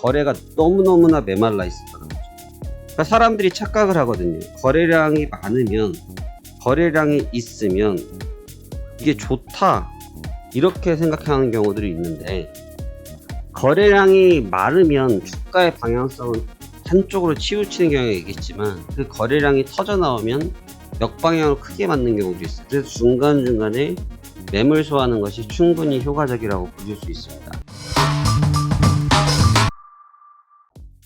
거래가 너무너무나 메말라 있었다는 거죠. 그러니까 사람들이 착각을 하거든요. 거래량이 많으면, 거래량이 있으면 이게 좋다 이렇게 생각하는 경우들이 있는데, 거래량이 많으면 주가의 방향성은 한쪽으로 치우치는 경우가 있겠지만, 그 거래량이 터져 나오면 역방향으로 크게 맞는 경우도 있어요. 그래서 중간중간에 매물소화하는 것이 충분히 효과적이라고 보실 수 있습니다.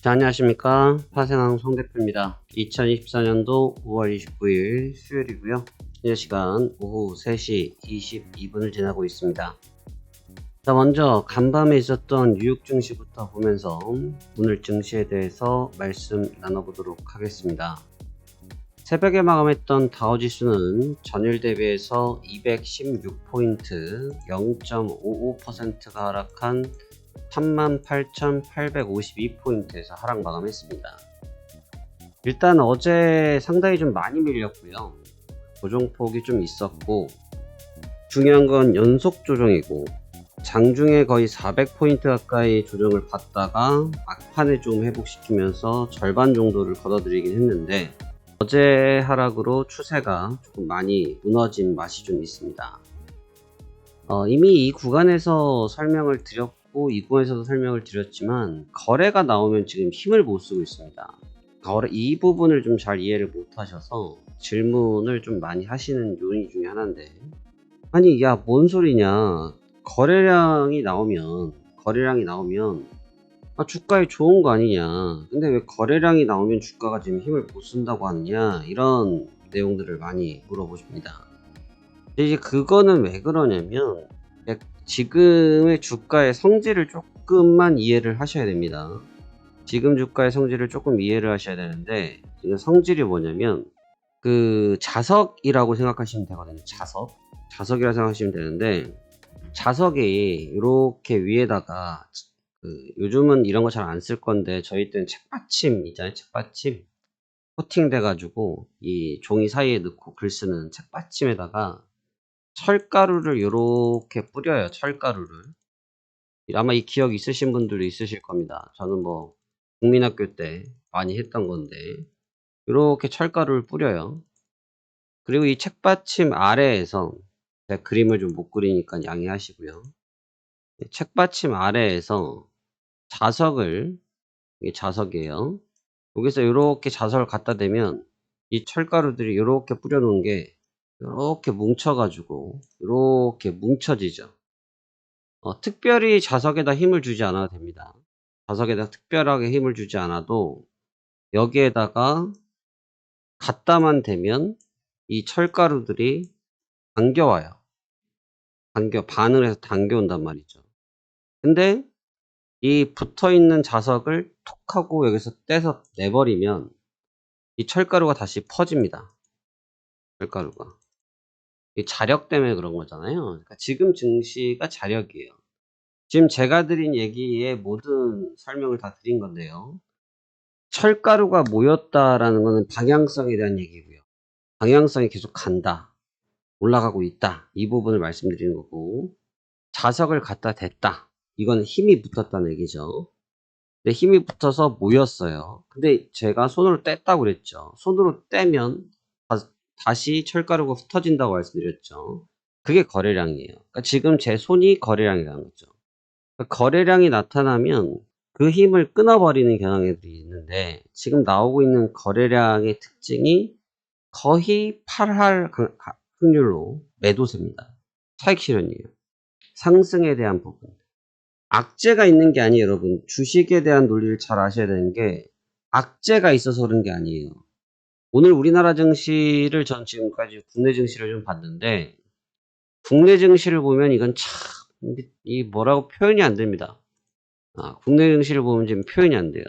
자, 안녕하십니까. 파생왕 송대표입니다. 2024년도 5월 29일 수요일이고요. 현재 시간 오후 3시 22분을 지나고 있습니다. 자, 먼저 간밤에 있었던 뉴욕 증시부터 보면서 오늘 증시에 대해서 말씀 나눠보도록 하겠습니다. 새벽에 마감했던 다우지수는 전일 대비해서 216포인트 0.55%가 하락한 38,852포인트에서 하락 마감했습니다. 일단 어제 상당히 좀 많이 밀렸고요. 조정폭이 좀 있었고, 중요한 건 연속 조정이고, 장중에 거의 400포인트 가까이 조정을 받다가 막판에 좀 회복시키면서 절반 정도를 걷어들이긴 했는데, 어제 하락으로 추세가 조금 많이 무너진 맛이 좀 있습니다. 이미 이 구간에서 설명을 드렸고, 이 구간에서도 설명을 드렸지만, 거래가 나오면 지금 힘을 못 쓰고 있습니다. 이 부분을 좀 잘 이해를 못 하셔서 질문을 좀 많이 하시는 요인 중에 하나인데, 아니 야 뭔 소리냐, 거래량이 나오면 주가에 좋은 거 아니냐, 근데 왜 거래량이 나오면 주가가 지금 힘을 못 쓴다고 하느냐, 이런 내용들을 많이 물어보십니다. 근데 이제 그거는 왜 그러냐면, 지금의 주가의 성질을 조금만 이해를 하셔야 됩니다. 지금 주가의 성질을 조금 이해를 하셔야 되는데, 지금 성질이 뭐냐면 그 자석이라고 생각하시면 되거든요. 자석이라고 생각하시면 되는데, 자석이 이렇게 위에다가 요즘은 이런 거 잘 안 쓸 건데, 저희 때는 책받침 있잖아요. 책받침 코팅 돼가지고 이 종이 사이에 넣고 글 쓰는 책받침에다가 철가루를 이렇게 뿌려요. 철가루를. 아마 이 기억 있으신 분들도 있으실 겁니다. 저는 뭐 국민학교 때 많이 했던 건데, 이렇게 철가루를 뿌려요. 그리고 이 책받침 아래에서, 제가 그림을 좀 못 그리니까 양해하시고요. 책받침 아래에서 자석을, 이게 자석이에요. 여기서 이렇게 자석을 갖다 대면 이 철가루들이 이렇게 뿌려놓은 게 이렇게 뭉쳐가지고 이렇게 뭉쳐지죠. 특별히 자석에다 힘을 주지 않아도 됩니다. 자석에다 특별하게 힘을 주지 않아도 여기에다가 갖다만 대면 이 철가루들이 당겨와요. 반을 해서 당겨온단 말이죠. 근데 이 붙어있는 자석을 톡 하고 여기서 떼서 내버리면 이 철가루가 다시 퍼집니다. 철가루가. 이 자력 때문에 그런 거잖아요. 그러니까 지금 증시가 자력이에요. 지금 제가 드린 얘기의 모든 설명을 다 드린 건데요. 철가루가 모였다라는 것은 방향성에 대한 얘기고요. 방향성이 계속 간다, 올라가고 있다, 이 부분을 말씀드리는 거고, 자석을 갖다 댔다, 이건 힘이 붙었다는 얘기죠. 근데 힘이 붙어서 모였어요. 근데 제가 손으로 뗐다고 그랬죠. 손으로 떼면 다시 철가루가 흩어진다고 말씀드렸죠. 그게 거래량이에요. 그러니까 지금 제 손이 거래량이라는 거죠. 그러니까 거래량이 나타나면 그 힘을 끊어버리는 경향들이 있는데, 지금 나오고 있는 거래량의 특징이 거의 8할 확률로 매도세입니다. 차익 실현이에요. 상승에 대한 부분. 악재가 있는 게 아니에요, 여러분. 주식에 대한 논리를 잘 아셔야 되는 게, 악재가 있어서 그런 게 아니에요. 오늘 우리나라 증시를, 전 지금까지 국내 증시를 좀 봤는데, 국내 증시를 보면 이건 참, 이 뭐라고 표현이 안 됩니다. 국내 증시를 보면 지금 표현이 안 돼요.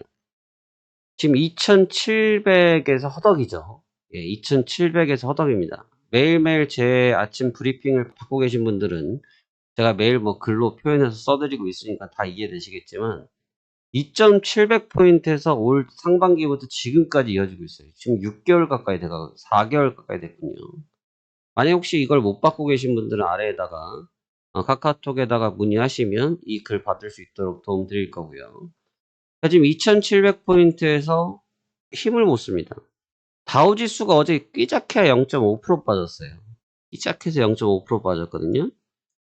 지금 2700에서 허덕이죠. 예, 2700에서 허덕입니다. 매일매일 제 아침 브리핑을 받고 계신 분들은 제가 매일 뭐 글로 표현해서 써드리고 있으니까 다 이해되시겠지만, 2700포인트에서 올 상반기부터 지금까지 이어지고 있어요. 지금 6개월 가까이 돼가고 4개월 가까이 됐군요. 만약 혹시 이걸 못 받고 계신 분들은 아래에다가 카카오톡에다가 문의하시면 이 글 받을 수 있도록 도움 드릴 거고요. 지금 2700포인트에서 힘을 못 씁니다. 다우지수가 어제 끼작해야 0.5% 빠졌어요. 끼작해서 0.5% 빠졌거든요.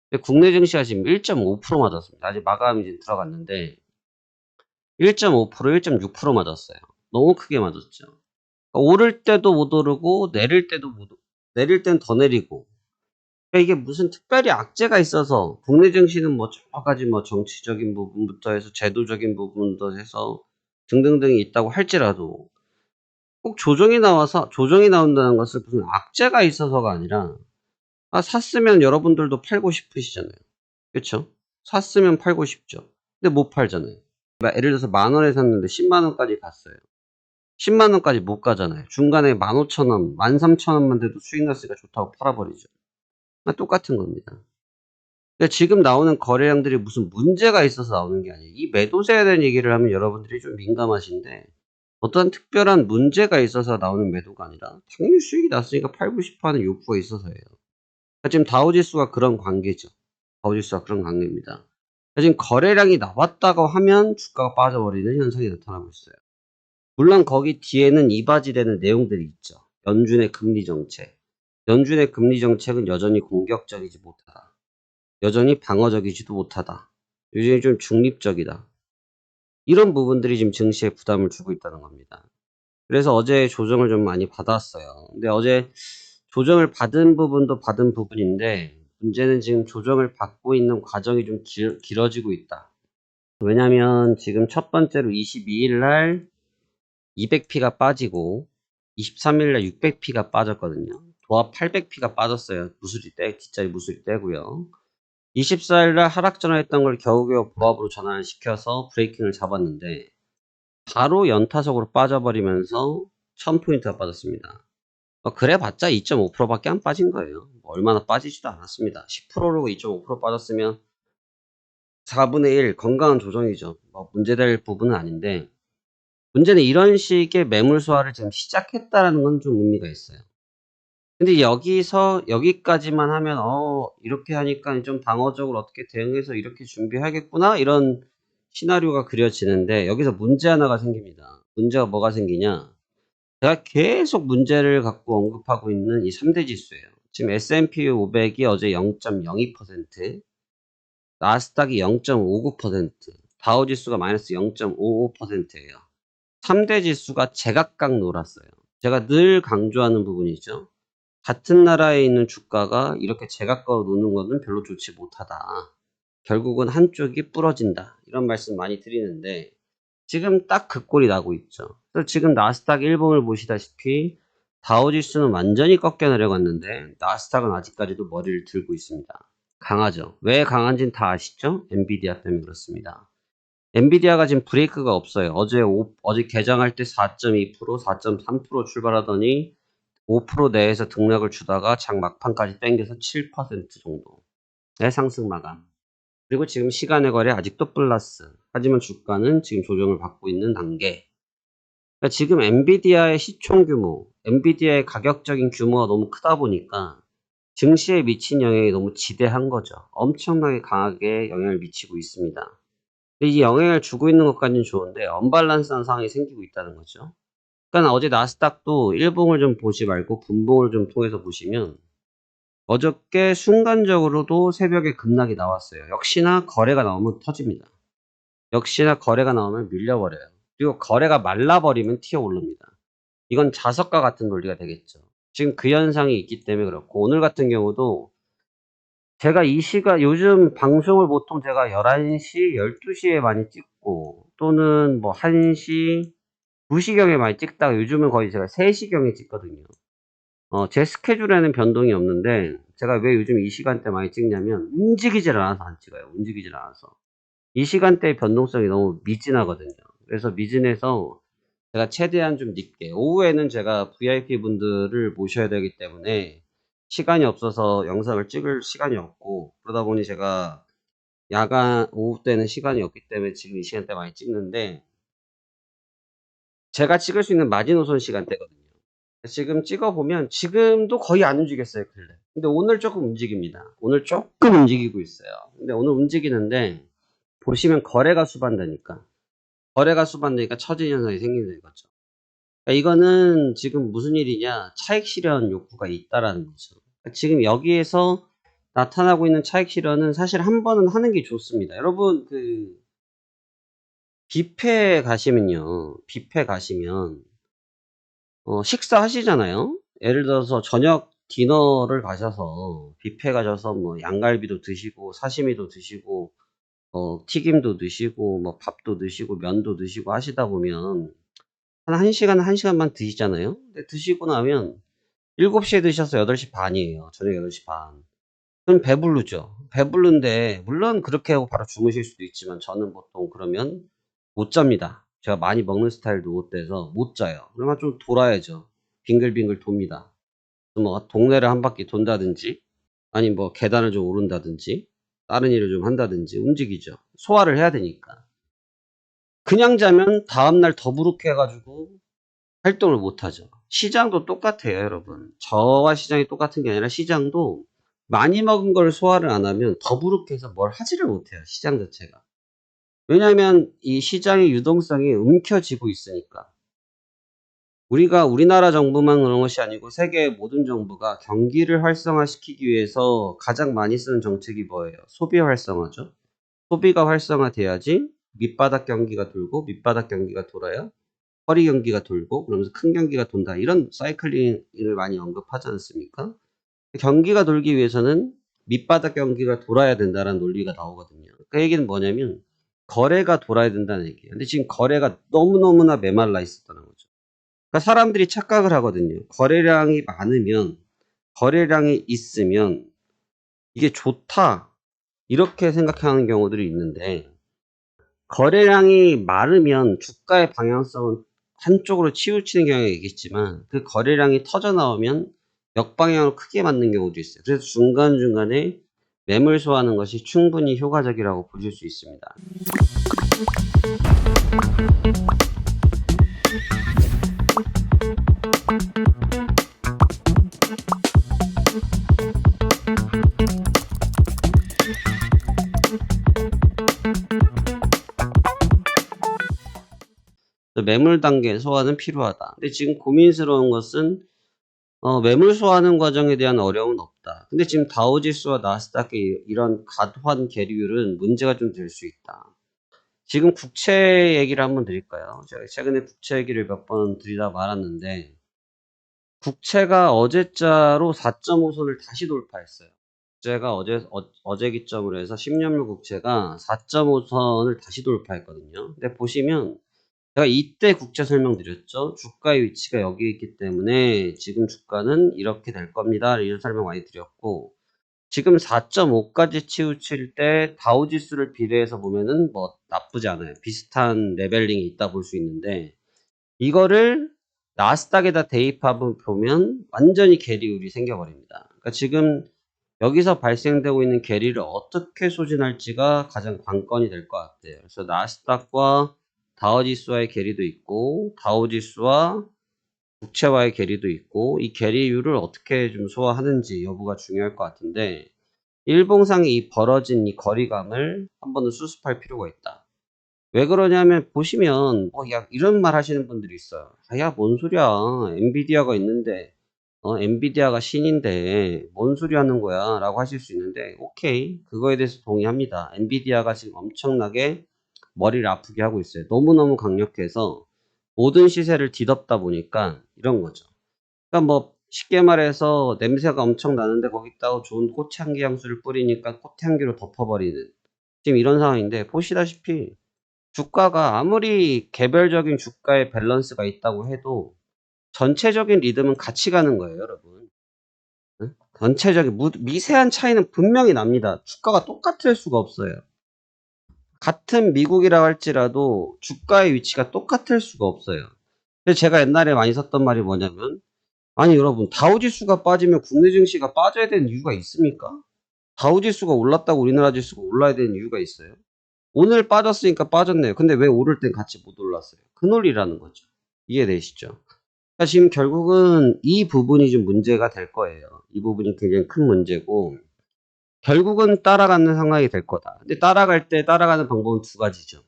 근데 국내 증시가 지금 1.5% 맞았습니다. 아직 마감이 지금 들어갔는데 1.5%, 1.6% 맞았어요. 너무 크게 맞았죠. 그러니까 오를 때도 못 오르고 내릴 때도 못 내릴 땐 더 내리고. 그러니까 이게 무슨 특별히 악재가 있어서 국내 증시는 뭐 여러 가지 뭐 정치적인 부분부터 해서 제도적인 부분도 해서 등등등이 있다고 할지라도 꼭 조정이 나온다는 것은 무슨 악재가 있어서가 아니라 샀으면 여러분들도 팔고 싶으시잖아요. 그쵸? 샀으면 팔고 싶죠. 근데 못 팔잖아요. 예를 들어서 10,000원에 샀는데 100,000원까지 갔어요. 100,000원까지 못 가잖아요. 중간에 15,000원, 13,000원만 돼도 수익 났으니까 좋다고 팔아버리죠. 똑같은 겁니다. 근데 지금 나오는 거래량들이 무슨 문제가 있어서 나오는 게 아니에요. 이 매도세에 대한 얘기를 하면 여러분들이 좀 민감하신데 어떤 특별한 문제가 있어서 나오는 매도가 아니라 당연히 수익이 났으니까 팔고 싶어하는 욕구가 있어서예요. 지금 다우지수가 그런 관계죠. 다우지수가 그런 관계입니다. 지금 거래량이 나왔다고 하면 주가가 빠져버리는 현상이 나타나고 있어요. 물론 거기 뒤에는 이바지되는 내용들이 있죠. 연준의 금리 정책. 연준의 금리 정책은 여전히 공격적이지 못하다. 여전히 방어적이지도 못하다. 요즘에 좀 중립적이다. 이런 부분들이 지금 증시에 부담을 주고 있다는 겁니다. 그래서 어제 조정을 좀 많이 받았어요. 근데 어제 조정을 받은 부분도 받은 부분인데 문제는 지금 조정을 받고 있는 과정이 좀 길어지고 있다. 왜냐면 지금 첫 번째로 22일 날 200P가 빠지고 23일 날 600P가 빠졌거든요. 도합 800P가 빠졌어요. 뒷자리 무수리 떼고요. 24일 날 하락 전환했던 걸 겨우겨우 보합으로 전환을 시켜서 브레이킹을 잡았는데 바로 연타석으로 빠져버리면서 1000포인트가 빠졌습니다. 그래봤자 2.5%밖에 안 빠진 거예요. 얼마나 빠지지도 않았습니다. 10%로 2.5% 빠졌으면 4분의 1 건강한 조정이죠. 문제될 부분은 아닌데 문제는 이런 식의 매물 소화를 지금 시작했다라는 건 좀 의미가 있어요. 근데 여기까지만 하면 이렇게 하니까 좀 방어적으로 어떻게 대응해서 이렇게 준비하겠구나 이런 시나리오가 그려지는데 여기서 문제 하나가 생깁니다. 문제가 뭐가 생기냐? 제가 계속 문제를 갖고 언급하고 있는 이 3대 지수예요. 지금 S&P 500이 어제 0.02%, 나스닥이 0.59%, 다우지수가 마이너스 0.55%예요. 3대 지수가 제각각 놀았어요. 제가 늘 강조하는 부분이죠. 같은 나라에 있는 주가가 이렇게 제각각으로 노는 것은 별로 좋지 못하다. 결국은 한쪽이 부러진다. 이런 말씀 많이 드리는데 지금 딱 그 꼴이 나고 있죠. 그래서 지금 나스닥 일봉을 보시다시피 다우지수는 완전히 꺾여 내려갔는데 나스닥은 아직까지도 머리를 들고 있습니다. 강하죠. 왜 강한지는 다 아시죠? 엔비디아 때문에 그렇습니다. 엔비디아가 지금 브레이크가 없어요. 어제 개장할 때 4.2%, 4.3% 출발하더니 5% 내에서 등락을 주다가 장 막판까지 땡겨서 7% 정도의 상승 마감. 그리고 지금 시간의 거래 아직도 플러스. 하지만 주가는 지금 조정을 받고 있는 단계. 그러니까 지금 엔비디아의 시총 규모, 엔비디아의 가격적인 규모가 너무 크다 보니까 증시에 미친 영향이 너무 지대한 거죠. 엄청나게 강하게 영향을 미치고 있습니다. 이 영향을 주고 있는 것까지는 좋은데 언밸런스한 상황이 생기고 있다는 거죠. 그러니까 어제 나스닥도 일봉을 좀 보지 말고 분봉을 좀 통해서 보시면 어저께 순간적으로도 새벽에 급락이 나왔어요. 역시나 거래가 나오면 터집니다. 역시나 거래가 나오면 밀려버려요. 그리고 거래가 말라버리면 튀어오릅니다. 이건 자석과 같은 논리가 되겠죠. 지금 그 현상이 있기 때문에 그렇고 오늘 같은 경우도 제가 이 시간 요즘 방송을 보통 제가 11시, 12시에 많이 찍고 또는 뭐 1시, 2시경에 많이 찍다가 요즘은 거의 제가 3시경에 찍거든요. 제 스케줄에는 변동이 없는데 제가 왜 요즘 이 시간대 많이 찍냐면 움직이질 않아서 안 찍어요. 움직이질 않아서. 이 시간대의 변동성이 너무 미진하거든요. 그래서 미진해서 제가 최대한 좀 늦게 오후에는 제가 VIP 분들을 모셔야 되기 때문에 시간이 없어서 영상을 찍을 시간이 없고 그러다 보니 제가 야간 오후 때는 시간이 없기 때문에 지금 이 시간대 많이 찍는데 제가 찍을 수 있는 마지노선 시간대거든요. 지금 찍어보면 지금도 거의 안 움직였어요, 근래. 근데 오늘 조금 움직입니다. 오늘 조금 움직이고 있어요. 근데 오늘 움직이는데 보시면 거래가 수반되니까 거래가 수반되니까 처진 현상이 생기는 거죠. 그러니까 이거는 지금 무슨 일이냐? 차익 실현 욕구가 있다라는 거죠. 그러니까 지금 여기에서 나타나고 있는 차익 실현은 사실 한 번은 하는 게 좋습니다. 여러분 뷔페 가시면요. 뷔페 가시면 식사하시잖아요. 예를 들어서 저녁 디너를 가셔서 뷔페 가셔서 뭐 양갈비도 드시고 사시미도 드시고 튀김도 드시고 뭐 밥도 드시고 면도 드시고 하시다 보면 한 1시간, 1시간 반 드시잖아요. 근데 드시고 나면 7시에 드셔서 8시 반이에요. 저녁 8시 반. 그럼 배부르죠. 배부른데 물론 그렇게 하고 바로 주무실 수도 있지만 저는 보통 그러면 못 잡니다. 제가 많이 먹는 스타일도 못 돼서 못 자요. 그러면 좀 돌아야죠. 빙글빙글 돕니다. 뭐 동네를 한 바퀴 돈다든지 아니 뭐 계단을 좀 오른다든지 다른 일을 좀 한다든지 움직이죠. 소화를 해야 되니까. 그냥 자면 다음날 더부룩해 가지고 활동을 못 하죠. 시장도 똑같아요, 여러분. 저와 시장이 똑같은 게 아니라 시장도 많이 먹은 걸 소화를 안 하면 더부룩해서 뭘 하지를 못해요, 시장 자체가. 왜냐하면 이 시장의 유동성이 움켜쥐고 있으니까. 우리나라 정부만 그런 것이 아니고 세계의 모든 정부가 경기를 활성화시키기 위해서 가장 많이 쓰는 정책이 뭐예요? 소비 활성화죠. 소비가 활성화돼야지 밑바닥 경기가 돌고 밑바닥 경기가 돌아야 허리 경기가 돌고 그러면서 큰 경기가 돈다. 이런 사이클링을 많이 언급하지 않습니까? 경기가 돌기 위해서는 밑바닥 경기가 돌아야 된다는 논리가 나오거든요. 그 얘기는 뭐냐면 거래가 돌아야 된다는 얘기예요. 근데 지금 거래가 너무너무나 메말라 있었다는 거죠. 그러니까 사람들이 착각을 하거든요. 거래량이 많으면 거래량이 있으면 이게 좋다. 이렇게 생각하는 경우들이 있는데 거래량이 마르면 주가의 방향성은 한쪽으로 치우치는 경우가 있겠지만 그 거래량이 터져 나오면 역방향으로 크게 맞는 경우도 있어요. 그래서 중간중간에 매물 소화하는 것이 충분히 효과적이라고 보실 수 있습니다. 매물 단계 소화는 필요하다. 근데 지금 고민스러운 것은 매물 소화하는 과정에 대한 어려움은 없다. 근데 지금 다우지수와 나스닥의 이런 과도한 계류율은 문제가 좀 될 수 있다. 지금 국채 얘기를 한번 드릴까요? 제가 최근에 국채 얘기를 몇 번 드리다 말았는데 국채가 어제자로 4.5선을 다시 돌파했어요. 국채가 어제 기점으로 해서 10년물 국채가 4.5선을 다시 돌파했거든요. 근데 보시면 제가 이때 국채 설명드렸죠. 주가의 위치가 여기 있기 때문에 지금 주가는 이렇게 될 겁니다. 이런 설명 많이 드렸고 지금 4.5까지 치우칠 때 다우지수를 비례해서 보면은 뭐 나쁘지 않아요. 비슷한 레벨링이 있다 볼 수 있는데 이거를 나스닥에다 대입하면 보면 완전히 계리율이 생겨버립니다. 그러니까 지금 여기서 발생되고 있는 계리를 어떻게 소진할지가 가장 관건이 될 것 같아요. 그래서 나스닥과 다우지수와의 계리도 있고 다우지수와 국채와의 계리도 있고 이 계리율을 어떻게 좀 소화하는지 여부가 중요할 것 같은데 일봉상의 이 벌어진 이 거리감을 한 번은 수습할 필요가 있다. 왜 그러냐면 보시면 야 이런 말 하시는 분들이 있어요. 야 뭔 소리야. 엔비디아가 있는데 엔비디아가 신인데 뭔 소리 하는 거야 라고 하실 수 있는데 오케이 그거에 대해서 동의합니다. 엔비디아가 지금 엄청나게 머리를 아프게 하고 있어요. 너무너무 강력해서 모든 시세를 뒤덮다 보니까 이런 거죠. 그러니까 뭐 쉽게 말해서 냄새가 엄청 나는데 거기다가 좋은 꽃향기 향수를 뿌리니까 꽃향기로 덮어버리는 지금 이런 상황인데 보시다시피 주가가 아무리 개별적인 주가의 밸런스가 있다고 해도 전체적인 리듬은 같이 가는 거예요, 여러분. 응? 전체적인 미세한 차이는 분명히 납니다. 주가가 똑같을 수가 없어요. 같은 미국이라고 할지라도 주가의 위치가 똑같을 수가 없어요. 그래서 제가 옛날에 많이 썼던 말이 뭐냐면 아니 여러분 다우지수가 빠지면 국내 증시가 빠져야 되는 이유가 있습니까? 다우지수가 올랐다고 우리나라 지수가 올라야 되는 이유가 있어요? 오늘 빠졌으니까 빠졌네요. 근데 왜 오를 땐 같이 못 올랐어요? 그 논리라는 거죠. 이해되시죠? 그러니까 지금 결국은 이 부분이 좀 문제가 될 거예요. 이 부분이 굉장히 큰 문제고 결국은 따라가는 상황이 될 거다. 근데 따라갈 때 따라가는 방법은 두 가지죠.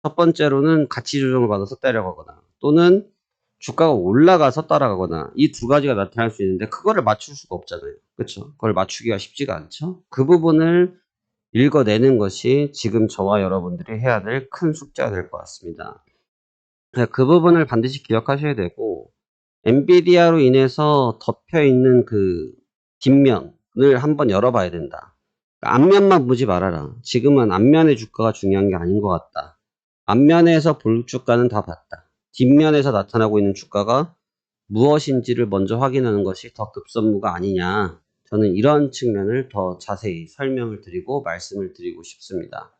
첫 번째로는 가치 조정을 받아서 따라가거나 또는 주가가 올라가서 따라가거나 이 두 가지가 나타날 수 있는데 그거를 맞출 수가 없잖아요. 그쵸? 그걸 맞추기가 쉽지가 않죠. 그 부분을 읽어내는 것이 지금 저와 여러분들이 해야 될 큰 숙제가 될 것 같습니다. 그 부분을 반드시 기억하셔야 되고 엔비디아로 인해서 덮여있는 그 뒷면을 한번 열어봐야 된다. 앞면만 보지 말아라. 지금은 앞면의 주가가 중요한 게 아닌 것 같다. 앞면에서 볼 주가는 다 봤다. 뒷면에서 나타나고 있는 주가가 무엇인지를 먼저 확인하는 것이 더 급선무가 아니냐. 저는 이런 측면을 더 자세히 설명을 드리고 말씀을 드리고 싶습니다.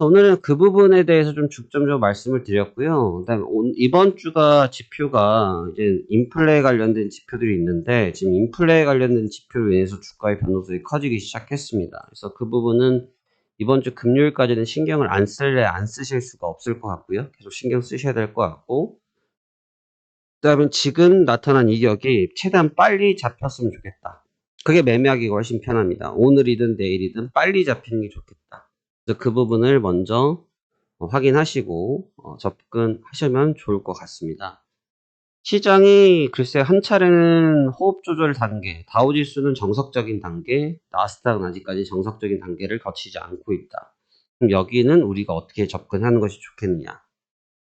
오늘은 그 부분에 대해서 좀 중점적으로 말씀을 드렸고요. 그다음에 이번 주가 지표가 이제 인플레에 관련된 지표들이 있는데 지금 인플레에 관련된 지표로 인해서 주가의 변동성이 커지기 시작했습니다. 그래서 그 부분은 이번 주 금요일까지는 신경을 안 쓰실 수가 없을 것 같고요. 계속 신경 쓰셔야 될 것 같고 그다음에 지금 나타난 이격이 최대한 빨리 잡혔으면 좋겠다. 그게 매매하기가 훨씬 편합니다. 오늘이든 내일이든 빨리 잡히는 게 좋겠다. 그래서 그 부분을 먼저 확인하시고 접근하시면 좋을 것 같습니다. 시장이 글쎄 한 차례는 호흡 조절 단계, 다우지수는 정석적인 단계, 나스닥은 아직까지 정석적인 단계를 거치지 않고 있다. 그럼 여기는 우리가 어떻게 접근하는 것이 좋겠느냐?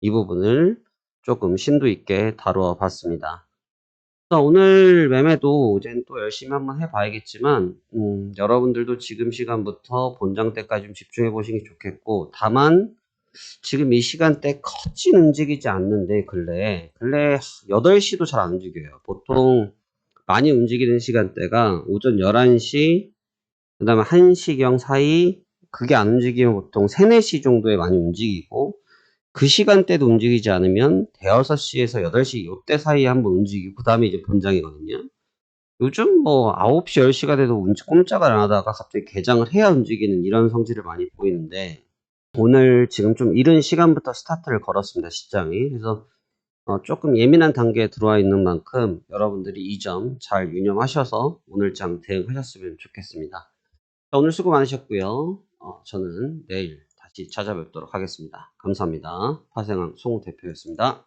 이 부분을 조금 심도 있게 다루어 봤습니다. 오늘 매매도 이제 또 열심히 한번 해봐야겠지만 여러분들도 지금 시간부터 본장 때까지 좀 집중해 보시는 게 좋겠고 다만 지금 이 시간대 커진 움직이지 않는데 근래 8시도 잘 안 움직여요. 보통 많이 움직이는 시간대가 오전 11시 그 다음에 1시경 사이 그게 안 움직이면 보통 3, 4시 정도에 많이 움직이고 그 시간대도 움직이지 않으면 대여섯 시에서 8시 요때 사이에 한번 움직이고 그 다음에 이제 본장이거든요. 요즘 뭐 9시 10시가 돼도 꼼짝을 안 하다가 갑자기 개장을 해야 움직이는 이런 성질을 많이 보이는데 오늘 지금 좀 이른 시간부터 스타트를 걸었습니다. 시장이. 그래서 조금 예민한 단계에 들어와 있는 만큼 여러분들이 이 점 잘 유념하셔서 오늘장 대응하셨으면 좋겠습니다. 오늘 수고 많으셨고요. 저는 내일 다시 찾아뵙도록 하겠습니다. 감사합니다. 파생왕 송 대표였습니다.